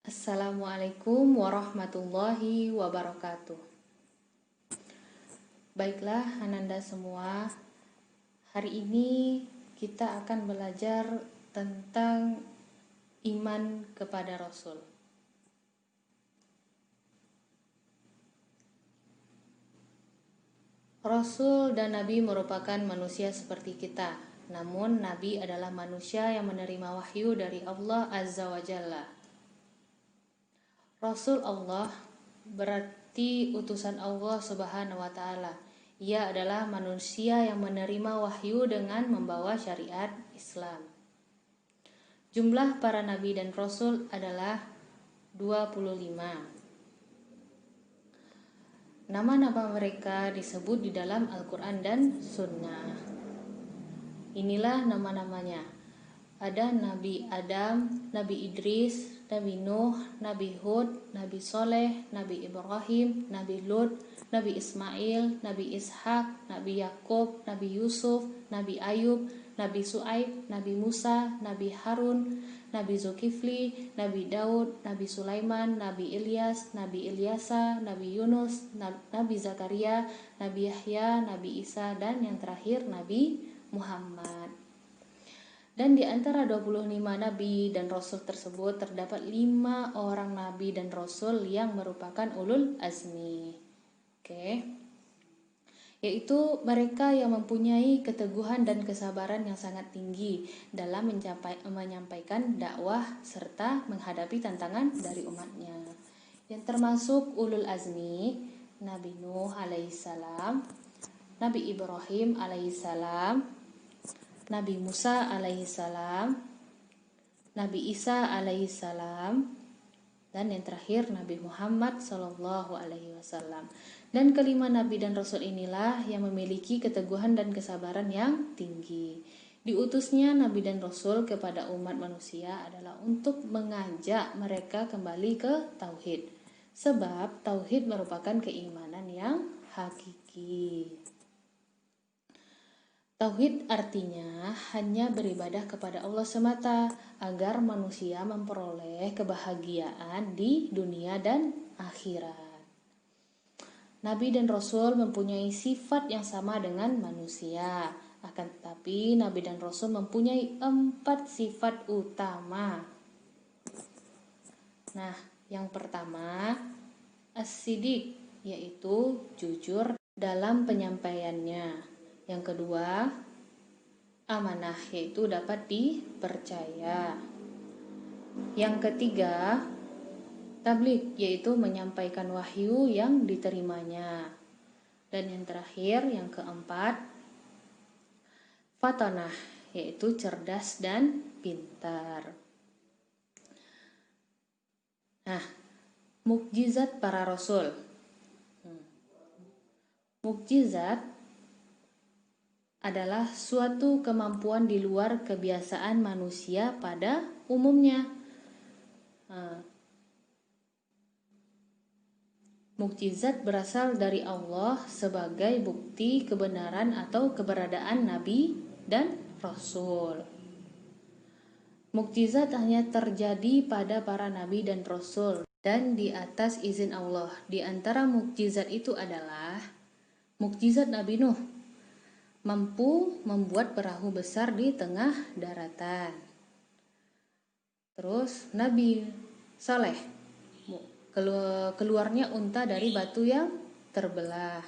Assalamualaikum warahmatullahi wabarakatuh. Baiklah, Ananda semua. Hari ini kita akan belajar tentang iman kepada Rasul. Rasul dan Nabi merupakan manusia seperti kita. Namun Nabi adalah manusia yang menerima wahyu dari Allah Azza wa Jalla. Rasul Allah berarti utusan Allah Subhanahu wa taala. Ia adalah manusia yang menerima wahyu dengan membawa syariat Islam. Jumlah para nabi dan rasul adalah 25. Nama-nama mereka disebut di dalam Al-Quran dan Sunnah. Inilah nama-namanya. Ada Nabi Adam, Nabi Idris, Nabi Nuh, Nabi Hud, Nabi Soleh, Nabi Ibrahim, Nabi Lut, Nabi Ismail, Nabi Ishak, Nabi Yakub, Nabi Yusuf, Nabi Ayub, Nabi Su'aib, Nabi Musa, Nabi Harun, Nabi Zulkifli, Nabi Daud, Nabi Sulaiman, Nabi Ilyas, Nabi Ilyasa, Nabi Yunus, Nabi Zakaria, Nabi Yahya, Nabi Isa, dan yang terakhir Nabi Muhammad. Dan di antara 25 nabi dan rasul tersebut terdapat 5 orang nabi dan rasul yang merupakan ulul azmi. Yaitu mereka yang mempunyai keteguhan dan kesabaran yang sangat tinggi dalam menyampaikan dakwah serta menghadapi tantangan dari umatnya. Yang termasuk ulul azmi, Nabi Nuh alaihissalam, Nabi Ibrahim alaihissalam, Nabi Musa alaihissalam, Nabi Isa alaihissalam, dan yang terakhir Nabi Muhammad sallallahu alaihi wasallam. Dan kelima nabi dan rasul inilah yang memiliki keteguhan dan kesabaran yang tinggi. Diutusnya nabi dan rasul kepada umat manusia adalah untuk mengajak mereka kembali ke tauhid. Sebab tauhid merupakan keimanan yang hakiki. Tauhid artinya hanya beribadah kepada Allah semata agar manusia memperoleh kebahagiaan di dunia dan akhirat. Nabi dan Rasul mempunyai sifat yang sama dengan manusia. Akan tetapi Nabi dan Rasul mempunyai 4 sifat utama. Nah, yang pertama as-sidiq, yaitu jujur dalam penyampaiannya. Yang kedua, amanah, yaitu dapat dipercaya. Yang ketiga, tabligh, yaitu menyampaikan wahyu yang diterimanya. Dan yang terakhir, yang keempat, fatanah, yaitu cerdas dan pintar. Nah, mukjizat para rasul. Mukjizat adalah suatu kemampuan di luar kebiasaan manusia pada umumnya. Mukjizat berasal dari Allah sebagai bukti kebenaran atau keberadaan nabi dan rasul. Mukjizat hanya terjadi pada para nabi dan rasul dan di atas izin Allah. Di antara mukjizat itu adalah mukjizat Nabi Nuh, mampu membuat perahu besar di tengah daratan. Terus Nabi Saleh, keluarnya unta dari batu yang terbelah.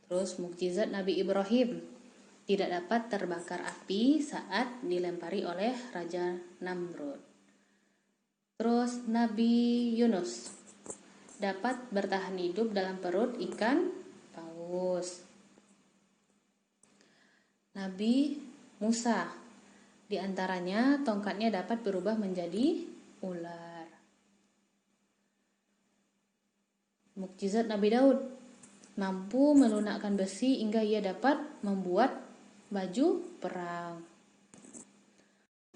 Terus mukjizat Nabi Ibrahim, tidak dapat terbakar api saat dilempari oleh Raja Namrud. Terus Nabi Yunus, dapat bertahan hidup dalam perut ikan paus. Nabi Musa, diantaranya tongkatnya dapat berubah menjadi ular. Mukjizat Nabi Daud, mampu melunakkan besi hingga ia dapat membuat baju perang.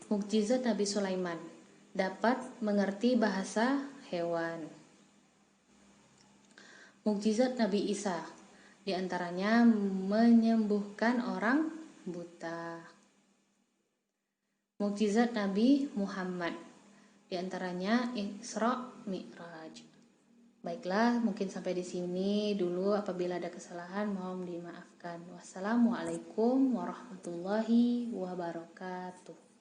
Mukjizat Nabi Sulaiman, dapat mengerti bahasa hewan. Mukjizat Nabi Isa, diantaranya menyembuhkan orang buta. Mukjizat Nabi Muhammad, Di antaranya Isra, Mi'raj. Baiklah, mungkin sampai di sini dulu. Apabila ada kesalahan mohon dimaafkan. Wassalamualaikum warahmatullahi wabarakatuh.